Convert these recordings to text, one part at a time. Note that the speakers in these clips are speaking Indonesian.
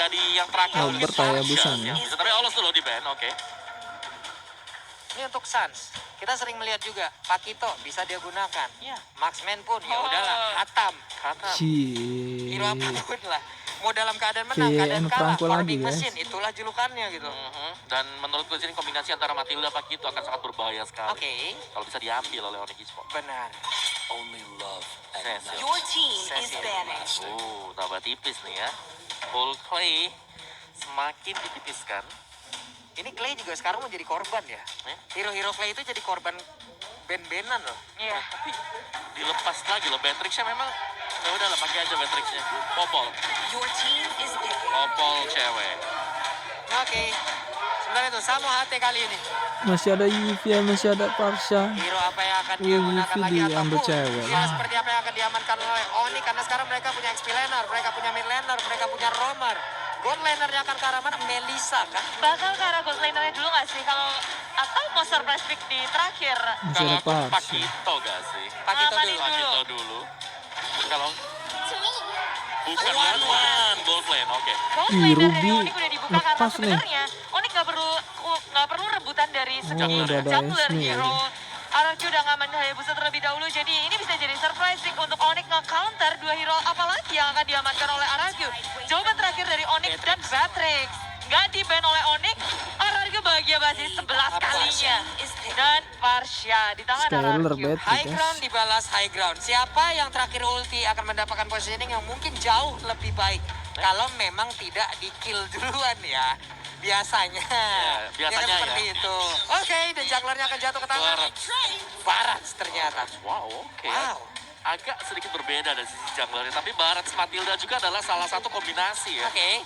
jadi yang terakhir. Albert Hayabusa ya. Tapi lolos dulu di ban, oke. Ini untuk Suns. Kita sering melihat juga Pakito bisa dia gunakan. Iya. Marksman pun ya udahlah, hatam. Hero Cie. apapun lah. Mau dalam keadaan menang, Kayak keadaan kalah, Franco lagi, farming guys. machine, itulah julukannya gitu. Dan menurutku di sini kombinasi antara Matilda Pakito akan sangat berbahaya sekali. Oke, Kalau bisa diambil oleh Onyx Esports. benar. Only love and Cecil. Your team is Cecil. banished. Tambah tipis nih ya. Full Clay semakin ditipiskan. Ini Clay juga sekarang mau jadi korban ya. Hero-hero Clay itu jadi korban ben-benan loh. Iya. Tapi dilepas lagi loh Matrixnya memang. Ya udahlah pakai aja Matrixnya. Popol. Your team is picking. Popol cewek. Oke. Sebenarnya itu sama HT kali ini. Masih ada Yuvia, masih ada Parsha. Hero apa yang akan dia Wih, gunakan Vivi lagi diambil ataupun cewek. hero seperti apa yang akan diamankan oleh Oni, karena sekarang mereka punya XP laner, mereka punya mid laner, mereka punya roamer. God lanernya akan ke arah mana? Melissa kan? Bakal ke arah gold lanernya dulu nggak sih? Kalau atau mau surprise pick di terakhir? Masih Kalau ada aku Parsha. Pakito gak sih? Pakito Amanin dulu. dulu. Pakito dulu. Kalau bukan one gold lane, oke. Gold Ih, laner Ruby dari Onyx udah dibuka karena lepas nih. sebenarnya Onyx nggak perlu rebutan dari segi udah ada jungler Esme ya. hero. RRQ udah ngaman Hayabusa terlebih dahulu, jadi ini bisa jadi surprising untuk Onyx nge-counter dua hero apalagi yang akan diamankan oleh RRQ. Jawaban terakhir dari Onyx dan Batrix. Nggak di-ban oleh Onyx, RRQ bahagia banget 11 kalinya. Dan Parsha di tangan Skyler RRQ. bad High guys. ground dibalas high ground. Siapa yang terakhir ulti akan mendapatkan positioning yang mungkin jauh lebih baik kalau memang tidak di kill duluan ya. Biasanya. biasanya kan seperti ya. itu. Oke, dan junglernya akan jatuh ke tangan Barats ternyata. Wow, oke. Wow. Agak sedikit berbeda dari sisi junglernya, tapi Barats Matilda juga adalah salah satu kombinasi ya. Oke.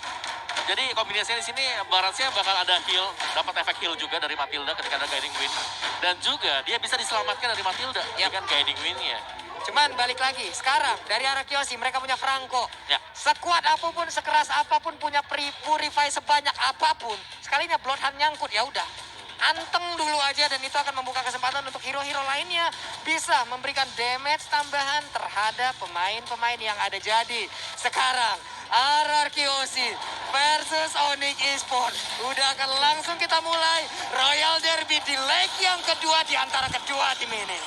Jadi kombinasinya di sini Baratsnya bakal ada heal, dapat efek heal juga dari Matilda ketika ada guiding wind. Dan juga dia bisa diselamatkan dari Matilda dengan guiding windnya. Cuman balik lagi, sekarang dari arah Kiyoshi mereka punya Franco. Ya. Sekuat apapun, sekeras apapun, punya purify sebanyak apapun. Sekalinya Bloodhound nyangkut, ya udah. Anteng dulu aja dan itu akan membuka kesempatan untuk hero-hero lainnya bisa memberikan damage tambahan terhadap pemain-pemain yang ada. Jadi sekarang RR Kiyoshi versus Onyx Esports. Udah akan langsung kita mulai Royal Derby di leg yang kedua di antara kedua tim ini.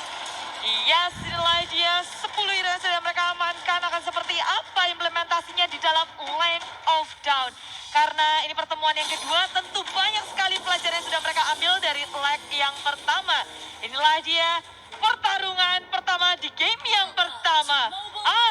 Yes, inilah dia 10 hero yang sudah mereka amankan. Akan seperti apa implementasinya di dalam Lane of Dawn. Karena ini pertemuan yang kedua, tentu banyak sekali pelajaran yang sudah mereka ambil dari leg yang pertama. Inilah dia pertarungan pertama di game yang pertama.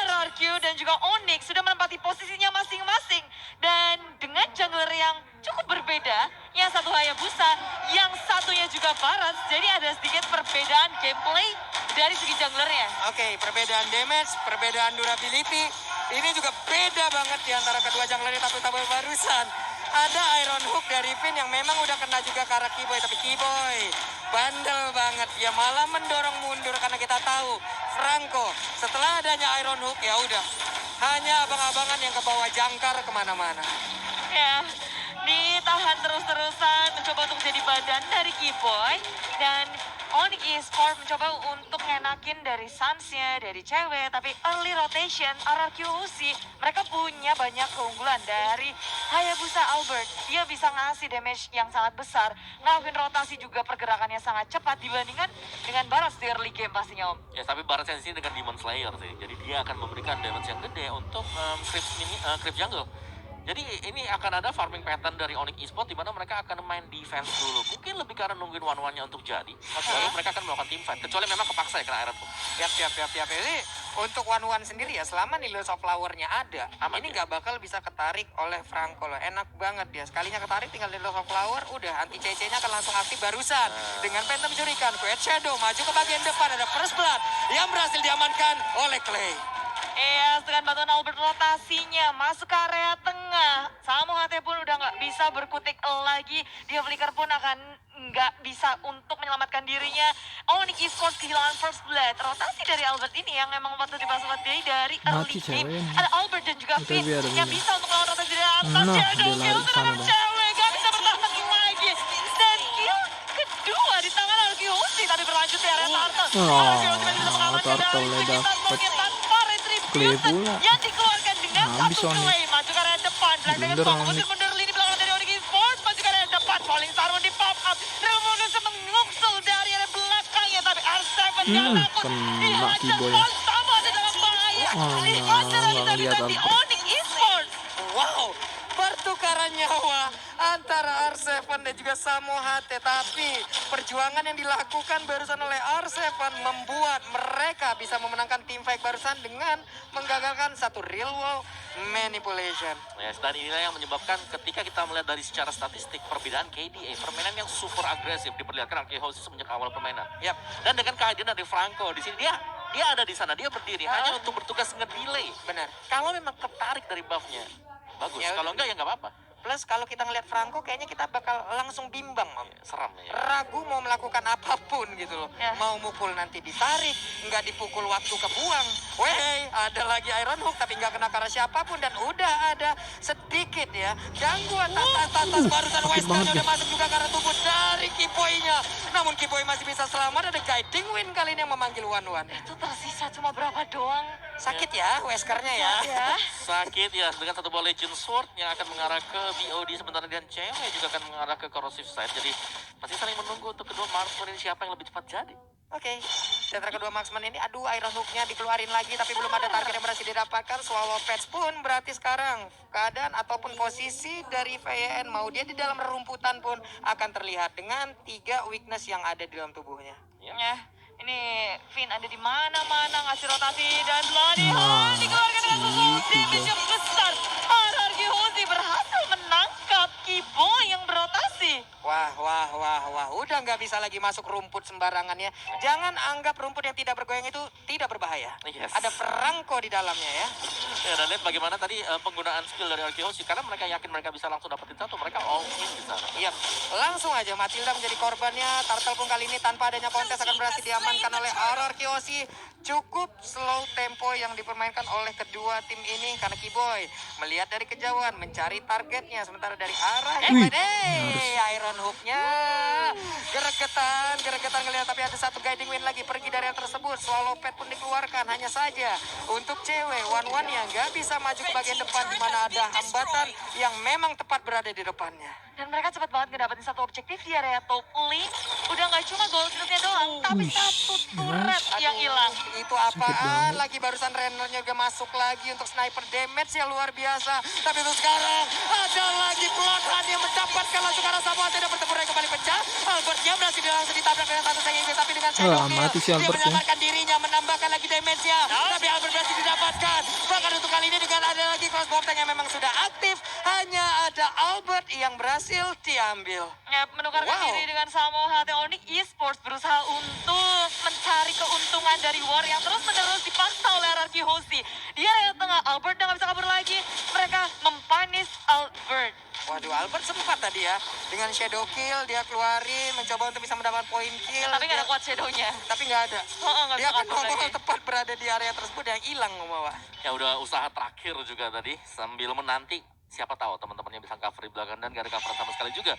RRQ dan juga Onyx sudah menempati posisinya masing-masing. Dan dengan jungler yang cukup berbeda, yang satu Hayabusa, yang satunya juga Barats. Jadi ada sedikit perbedaan gameplay dari segi junglernya. Oke, perbedaan damage, perbedaan durability. Ini juga beda banget di antara kedua jungler ini, tapi barusan ada Iron Hook dari Finn yang memang udah kena juga ke arah Keyboy, tapi Keyboy bandel banget. Dia malah mendorong mundur karena kita tahu Franco setelah adanya Iron Hook ya udah hanya abang-abangan yang ke bawah jangkar kemana-mana. Ya, ditahan terus-terusan, mencoba untuk jadi badan dari Keyboy. Dan Onyx Esports mencoba untuk ngenakin dari Suns-nya, dari cewek. Tapi early rotation, RRQ Uzi, mereka punya banyak keunggulan dari Hayabusa Albert. Dia bisa ngasih damage yang sangat besar. Ngelakuin rotasi juga pergerakannya sangat cepat dibandingkan dengan Barats di early game pastinya, Om. Ya, tapi Baratsnya di sini dengan Demon Slayer sih. Jadi dia akan memberikan damage yang gede untuk creep jungle. Jadi ini akan ada farming pattern dari Onyx Esports di mana mereka akan main defense dulu. Mungkin lebih karena nungguin one-one-nya untuk jadi. Lalu mereka akan melakukan team fight. Kecuali memang kepaksa ya kena Iron Hook. Yap. Jadi untuk one-one sendiri ya selama Lilies of Flower-nya ada, Aman ini ya? nggak bakal bisa ketarik oleh Franco loh. Enak banget dia. Sekalinya ketarik tinggal Lilies of Flower, udah anti CC-nya akan langsung aktif barusan. Dengan Phantom Shuriken, Quiet Shadow maju ke bagian depan, ada First Blood yang berhasil diamankan oleh Clay. Iya, dengan bantuan Albert rotasinya masuk ke area tengah. Samu HT pun udah nggak bisa berkutik lagi. Dia Flicker pun akan nggak bisa untuk menyelamatkan dirinya. Onyx Esports kehilangan First Blood. Rotasi dari Albert ini yang emang patut dibahas dari early Mati game. cewek. Ada Albert dan juga Tapi Finn ada yang ini. bisa untuk melawan rotasi dari atas. Nah, Shadow dia kill lari ke sana serangan dong. cewek. Nggak bisa bertahan lagi. Dan kill kedua di tangan Alkiyoshi. Tapi berlanjut di area Turtle. Alkiyoshi masih bisa mengamankan Turtle dari udah Smoke tanpa Clay Retribution pula. yang dikeluarkan dengan Habis satu Onyx. Clay. Maju ke area depan. Black dengan Blunder Pop Onyx. mundur lini belakang dari Onyx Esports. Masih ada yang depan, Falling Star di pop up. Revolution menguksul dari arah belakangnya, tapi R7 gak takut. Kena Dihajar Kiboy. Paul sama di dalam bahaya. Oh, Dihajar nggak habis-habisan ngeliat di Albert. Onyx Esports. Wow, pertukaran nyawa antara R7 dan juga Samohate. Tapi perjuangan yang dilakukan barusan oleh R7 membuat mereka bisa memenangkan tim fight barusan dengan menggagalkan satu real world manipulation. Yes, dan inilah yang menyebabkan ketika kita melihat dari secara statistik perbedaan KDA, permainan yang super agresif diperlihatkan Arkehosis semenjak awal permainan. Yap, Dan dengan kehadiran dari Franco di sini dia ada di sana, dia berdiri hanya untuk bertugas nge-delay. benar. Kalau memang tertarik dari buffnya, bagus. Ya, Kalau enggak ya nggak apa-apa. Plus kalau kita ngeliat Franco kayaknya kita bakal langsung bimbang, Om. Ya, seram ya. Ragu mau melakukan apapun gitu loh. Ya. Mau mukul nanti ditarik, nggak dipukul waktu kebuang. Wey, ada lagi Iron Hook tapi nggak kena karena siapapun. Dan udah ada sedikit ya gangguan tatas barusan sakit Western banget udah ya. masuk juga karena tubuh dari Kiboy-nya. Namun Kiboy masih bisa selamat. Ada guiding win kali ini yang memanggil Wan-Wan. Itu tersisa cuma berapa doang. Sakit ya Weskernya ya. Ya. Sakit ya, dengan satu buah Legend Sword yang akan mengarah ke BOD, sementara dan cewek juga akan mengarah ke Corrosive Side. Jadi masih saling menunggu untuk kedua marksman ini siapa yang lebih cepat jadi. Oke, center kedua marksman ini, aduh Iron Hook-nya dikeluarin lagi tapi belum ada target yang berhasil didapatkan. Swallow Pets pun berarti sekarang keadaan ataupun posisi dari VN mau dia di dalam rerumputan pun akan terlihat dengan 3 weakness yang ada di dalam tubuhnya. Ya. Ya, ini Finn ada di mana-mana ngasih rotasi dan Bloody Nah, Hand dikeluarkan dengan sesuatu gitu damage yang besar. RRQ Hozi berhasil menangkap Kiboy yang berotasi. Wah, udah nggak bisa lagi masuk rumput sembarangan ya. Jangan anggap rumput yang tidak bergoyang itu tidak berbahaya. Yes. Ada perangko di dalamnya ya. Ya, dan lihat bagaimana tadi penggunaan skill dari Arkehosis, karena mereka yakin mereka bisa langsung dapetin satu, mereka all in di sana. Iya, langsung aja Matilda menjadi korbannya. Turtle pun kali ini tanpa adanya kontes akan berhasil diamankan oleh Aurora Kiyoshi. Cukup slow tempo yang dipermainkan oleh kedua tim ini karena Kiboy melihat dari kejauhan mencari targetnya, sementara dari arah Iron Hook-nya geregetan ngelihat, tapi ada satu guiding win lagi pergi dari yang tersebut. Swallow Pet pun dikeluarkan, hanya saja untuk cewek Wan-Wan yang nggak bisa maju ke bagian depan di mana ada hambatan yang memang tepat berada di depannya. Dan mereka cepat banget ngedapetin satu objektif di area top lane. Udah nggak cuma gold shieldnya doang, tapi Wih, satu turret yang Aduh, hilang. Itu Sakit apaan banget. lagi, barusan Rennernya juga masuk lagi untuk sniper damage yang luar biasa. Tapi untuk sekarang ada lagi Bloodhound yang mendapatkan langsung karena Samoa tidak bertemu kembali pecah. Albertnya berhasil langsung ditabrak dengan satu sayang ini, tapi dengan Shadow Kill, mati si dia Albert ya. menyelamatkan dirinya, menambahkan lagi damage-nya. Tapi Albert berhasil didapatkan. Bahkan untuk kali ini dengan ada lagi crossbow tank yang memang sudah aktif, hanya ada Albert yang berhasil diambil. Ya, menukarkan Wow. diri dengan Samoa Onyx Esports berusaha untuk mencari keuntungan dari war yang terus-menerus dipaksa oleh RRQ Hozi. Di area tengah, Albert udah nggak bisa kabur lagi. Mereka mempunish Albert. Waduh, Albert sempat tadi ya dengan shadow kill dia keluarin, mencoba untuk bisa mendapat poin kill. Tapi nggak ada Dia- kuat shadow-nya. tapi nggak ada. Oh, nggak Dia bisa akan kabur nongol lagi. tepat berada di area tersebut yang hilang Mama. Ya udah usaha terakhir juga tadi sambil menanti siapa tahu teman-temannya bisa cover di belakang, dan gak ada cover sama sekali juga.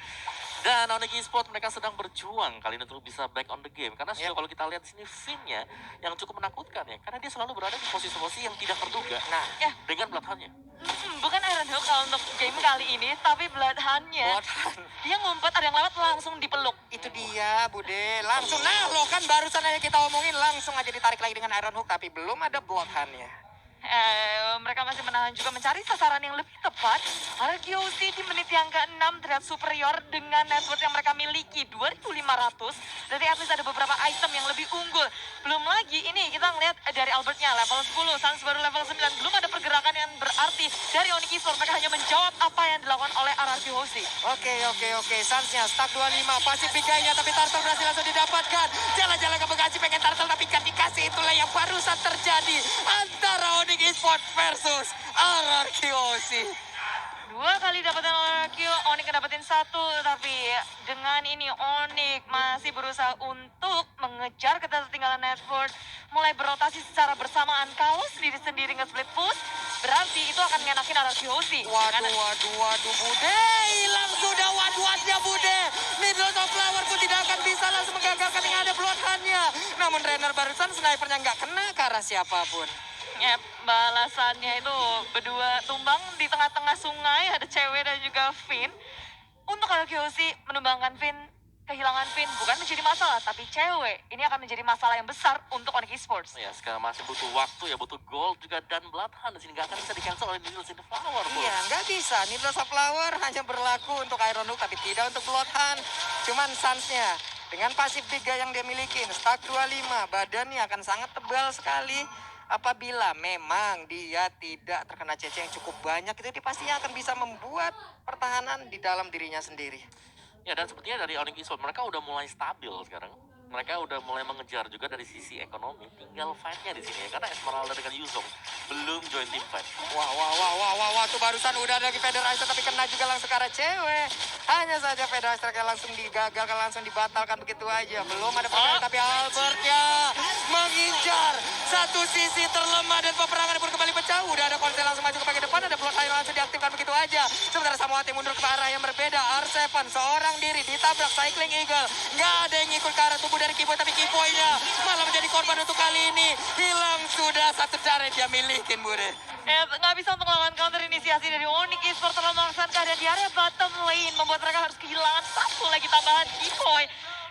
Dan Onyx Esports mereka sedang berjuang kali ini untuk bisa back on the game, karena Yep. kalau kita lihat di sini Finn-nya yang cukup menakutkan ya, karena dia selalu berada di posisi-posisi yang tidak terduga. Nah, Ya, Dengan Bloodhound-nya. bukan Iron Hook kalau untuk game kali ini, tapi Bloodhound-nya. Bloodhound. Dia ngumpet, ada yang lewat langsung dipeluk. Itu dia Bude, langsung. Nah lo kan barusan aja kita omongin, langsung aja ditarik lagi dengan Iron Hook, tapi belum ada Bloodhound-nya. Mereka masih menahan juga mencari sasaran yang lebih tepat. RQC di menit yang ke-6 terlihat superior dengan network yang mereka miliki 2.500. Berarti at least ada beberapa item yang lebih unggul. Belum lagi ini kita ngeliat dari Albertnya level 10, Sans baru level 9. Belum ada pergerakan yang berarti dari Onyx Esports. Mereka hanya menjawab apa yang dilakukan oleh RRQ Hozi. Oke. Sansnya stuck 25, pasif Bigainya, tapi Turtle berhasil langsung didapatkan. Jalan-jalan ke Bekasi pengen Turtle, tapi kan dikasih. Itulah yang barusan terjadi antara Onyx Esports versus RRQOC. Dua kali dapetin RRQ, Onyx dapetin satu. Tapi dengan ini Onyx masih berusaha untuk mengejar ketertinggalan network. Mulai berotasi secara bersamaan. Kalau sendiri-sendiri nge-split push, berarti itu akan ngenakin RRQ Hozi. Waduh, Bude. Hilang sudah waduh-waduhnya Bude. Middle of Flower pun tidak akan bisa langsung menggagalkan yang ada Bloodhound-nya. Namun Renner barusan snipernya nggak kena ke arah siapapun. Yep, balasannya itu berdua tumbang di tengah-tengah sungai, ada cewek dan juga Finn. Untuk Arkeosi menumbangkan Finn, kehilangan Finn bukan menjadi masalah, tapi cewek ini akan menjadi masalah yang besar untuk Onyx Esports. Ya, sekarang masih butuh waktu ya, butuh gold juga dan Bloodhound di sini nggak akan bisa di-cancel oleh Needles in the Flower, bro. Iya, nggak bisa. Needles of Flower hanya berlaku untuk Iron Hook, tapi tidak untuk Bloodhound. Cuman Suns-nya, dengan pasif Giga yang dia miliki, stack 25, badannya akan sangat tebal sekali. Apabila memang dia tidak terkena CC yang cukup banyak, itu dia pastinya akan bisa membuat pertahanan di dalam dirinya sendiri. Ya, dan sepertinya dari Onyx Esports mereka udah mulai stabil sekarang. Mereka udah mulai mengejar juga dari sisi ekonomi. Tinggal fight-nya di sini ya, karena Esmeralda dengan Yuzong belum join team fight. Wah, tuh barusan udah ada lagi Federizer tapi kena juga langsung ke arah cewek. Hanya saja Federizer kayak langsung digagalkan, langsung dibatalkan begitu aja. Belum ada pergerakan tapi Albertnya mengincar satu sisi terlemah dan peperangan pun kembali pecah. Udah ada konsel langsung maju ke bagian depan, ada Bloodhound langsung diaktifkan begitu aja. Sementara Samoati mundur ke arah yang berbeda. R7 seorang diri ditabrak Cycling Eagle. Nggak ada yang ngikut ke arah tubuh dari Kiboy, tapi Kiboynya malah menjadi korban untuk kali ini. Hilang sudah satu cara yang dia milikin, Bude. Nggak bisa untuk melawan counter inisiasi dari Onyx Esports terlalu memaksakan keadaan di area bottom lane, membuat mereka harus kehilangan satu lagi tambahan Kiboy.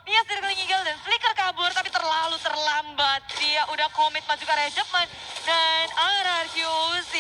Nias dari Killing Eagle dan Flicker kabur, tapi terlalu terlambat. Dia udah komit maju ke area Jepman. Dan RRQC,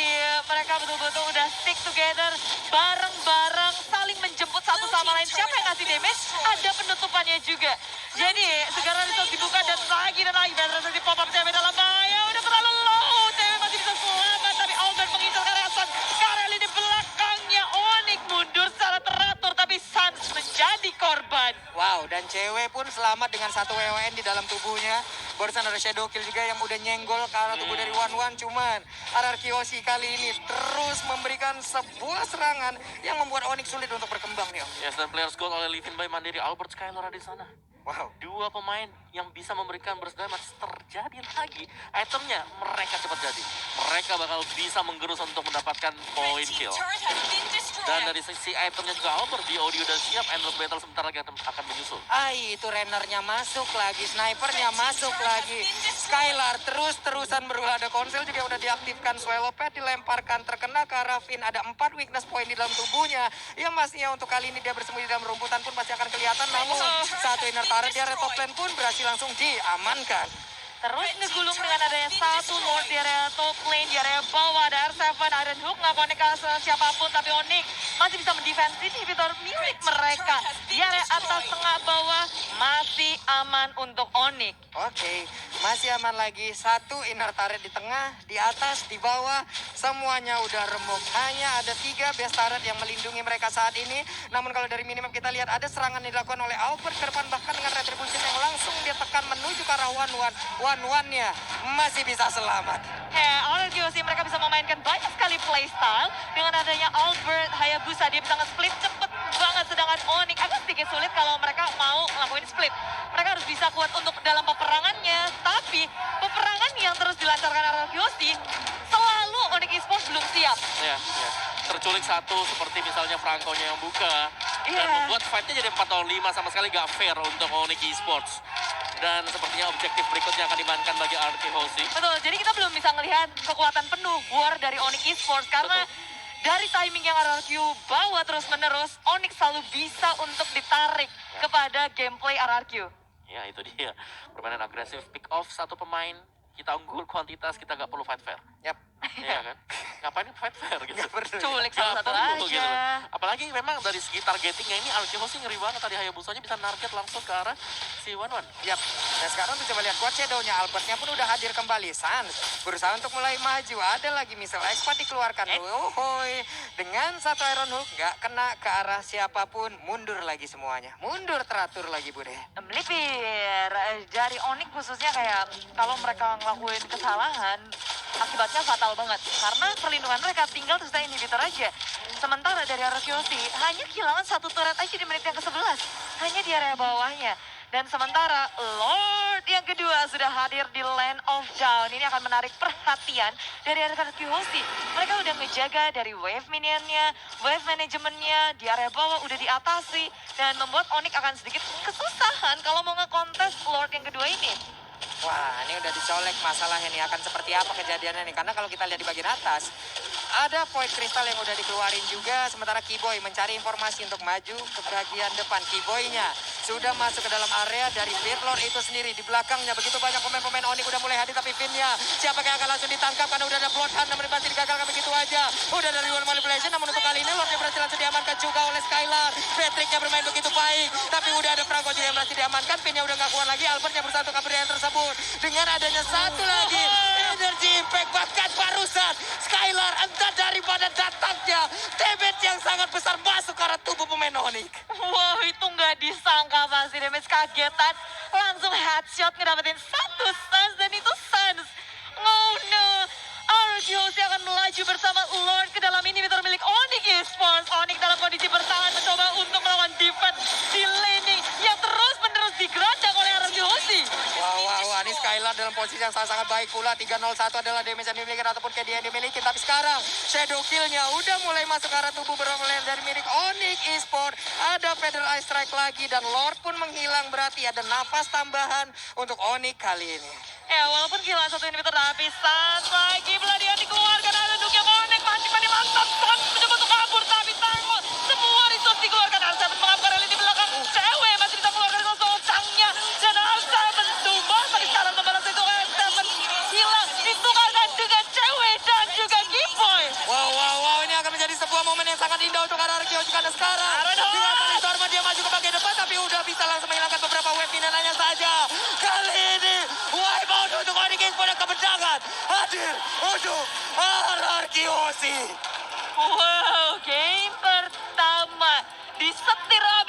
mereka betul-betul udah stick together, bareng-bareng, saling menjemput satu sama lain. Siapa yang ngasih damage, ada penutupannya juga. Jadi, segera resource dibuka dan lagi. Dan resource pop up cewek dalam bahaya. Udah terlalu low, cewek masih bisa selamat. Tapi Albert mengincar ke area Suns. Karel di belakangnya, Onyx mundur secara teratur, tapi Suns menjadi korban. Wow, dan cewek pun selamat dengan satu WWN di dalam tubuhnya. Barusan ada Shadow Kill juga yang udah nyenggol ke arah tubuh dari One. Cuman RRQC kali ini terus memberikan sebuah serangan yang membuat Onyx sulit untuk berkembang nih. Yes, dan players goal oleh Livin by Mandiri, Albert Skylar ada di sana. Wow. Dua pemain yang bisa memberikan burst damage terjadi lagi. Itemnya mereka cepat jadi. Mereka bakal bisa menggerus untuk mendapatkan poin kill. Dan dari sisi itemnya juga Albert, di audio dan siap. Endless Battle sebentar lagi akan menyusul. Itu runnernya masuk lagi, snipernya masuk lagi. Skylar terus-terusan berulah, ada konsel juga udah diaktifkan. Swallow Pad dilemparkan, terkena ke arah Finn. Ada 4 weakness point di dalam tubuhnya. Yang pastinya untuk kali ini dia bersembunyi di dalam rumputan pun pasti akan kelihatan. Namun satu inner turret di area top lane pun berhasil langsung diamankan. Terus ngegulung dengan adanya satu Lord di area top lane, di area bawah ada R7, Iron Hook nggak connect ke siapapun, tapi Onyx masih bisa mendefense inhibitor milik mereka. Di area atas, tengah, bawah masih aman untuk Onyx. Oke, masih aman lagi. Satu inner turret di tengah, di atas, di bawah, semuanya udah remuk. Hanya ada 3 base turret yang melindungi mereka saat ini. Namun kalau dari minimap kita lihat ada serangan yang dilakukan oleh Albert ke depan, bahkan dengan retribution yang langsung dia tekan menuju ke arah One-nya masih bisa selamat. RRQC mereka bisa memainkan banyak sekali playstyle. Dengan adanya Albert, Hayabusa, dia bisa nge-split cepet banget. Sedangkan Onyx agak sedikit sulit kalau mereka mau ngelakuin split. Mereka harus bisa kuat untuk dalam peperangannya. Tapi peperangan yang terus dilancarkan RRQC, selalu Onyx Esports belum siap. Ya. Terculik satu seperti misalnya Franco-nya yang buka. Dan membuat fight-nya jadi 4 lawan 5, sama sekali gak fair untuk Onyx Esports. Dan sepertinya objektif berikutnya akan dimainkan bagi RRQC. Betul, jadi kita belum bisa melihat kekuatan penuh war dari Onyx Esports karena dari timing yang RRQ bawa terus-menerus, Onyx selalu bisa untuk ditarik kepada gameplay RRQ. Ya, itu dia. Permainan agresif, pick off satu pemain. Kita unggul kuantitas, kita gak perlu fight fair. Yap. Iya kan? Ngapain fight fair gitu? Culik Nggak satu-satu perlu aja. gitu. Apalagi memang dari segi targetingnya ini RRQ ngeri banget. Tadi Hayabusanya bisa target langsung ke arah si One. Yap. Dan sekarang tuh coba lihat quad shadow-nya. Albertnya pun udah hadir kembali. Suns berusaha untuk mulai maju. Ada lagi missile expert dikeluarkan. Wohoy. Dengan satu Iron Hook nggak kena ke arah siapapun. Mundur lagi semuanya. Mundur teratur lagi, Bude. Melipir dari Onyx khususnya kayak kalau mereka ngelakuin kesalahan akibatnya fatal banget karena perlindungan mereka tinggal terus inhibitor aja. Sementara dari RRQC hanya kehilangan satu turret aja di menit yang ke-11 hanya di area bawahnya. Dan sementara Lord yang kedua sudah hadir di Land of Down. Ini akan menarik perhatian dari RRQC. Mereka udah ngejaga dari wave minionnya, wave manajemennya di area bawah udah diatasi dan membuat Onyx akan sedikit kesusahan kalau mau ngekontes Lord yang kedua ini. Wah, ini udah dicolek masalahnya nih. Akan seperti apa kejadiannya nih. Karena kalau kita lihat di bagian atas, ada poin kristal yang udah dikeluarin juga. Sementara Keyboy mencari informasi untuk maju ke bagian depan. Keyboy-nya sudah masuk ke dalam area dari Fearlord itu sendiri. Di belakangnya begitu banyak pemain-pemain Onyx udah mulai hadir. Tapi Finn-nya siapa yang akan langsung ditangkap karena udah ada Bloodhound. Namun masih digagalkan begitu aja. Udah dari luar manipulation. Namun untuk kali ini Lordnya berhasil langsung diamankan juga oleh Skylar. Patrick-nya bermain begitu baik. Tapi udah ada Franco juga yang berhasil diamankan. Finn-nya udah gak kuat lagi. Albert-nya berusaha untuk kabur yang tersebut. Dengan adanya satu lagi energy impact, bahkan barusan Skylar entah daripada datangnya damage yang sangat besar masuk ke arah tubuh pemain Onyx. Wow, itu nggak disangka pasti damage kagetan. Langsung headshot ngedapetin satu Suns dan itu Suns. Oh no. RGOC akan melaju bersama Lord ke dalam inhibitor milik Onyx Esports. Onyx dalam kondisi bertahan mencoba untuk melawan defense di laning yang terus-menerus digerakkan oleh RGOC. Wah, ini Skylar dalam posisi yang sangat-sangat baik pula. 301 adalah damage yang dimiliki ataupun KD yang dimiliki. Tapi sekarang Shadow Kill-nya udah mulai masuk ke arah tubuh beroleh dari milik Onyx Esports. Ada Feather Eye Strike lagi dan Lord pun menghilang, berarti ada nafas tambahan untuk Onyx kali ini. Ya, walaupun kehilangan satu inhibitor tapi Suns lagi pelarian dikeluarkan. Ada Nuke yang Onyx masih mantap. Suns mencoba untuk kabur tapi Tango semua resource dikeluarkan. Al7 mengambil rally di belakang. Cewek masih bisa keluarkan resource Changnya. Dan Al7 tumbang tapi sekarang membalas itu Al7 hilang. Ditukarkan dengan Cewek dan juga Keyboy. Wow, ini akan menjadi sebuah momen yang sangat indah untuk RRQ karena sekarang dengan paling Torma dia maju ke bagian depan tapi udah bisa langsung menghilangkan beberapa wave pinananya saja. Kali ini wipe out untuk Onyx Esports dan kemenangan hadir untuk RRQ. Wow, game pertama disetir habis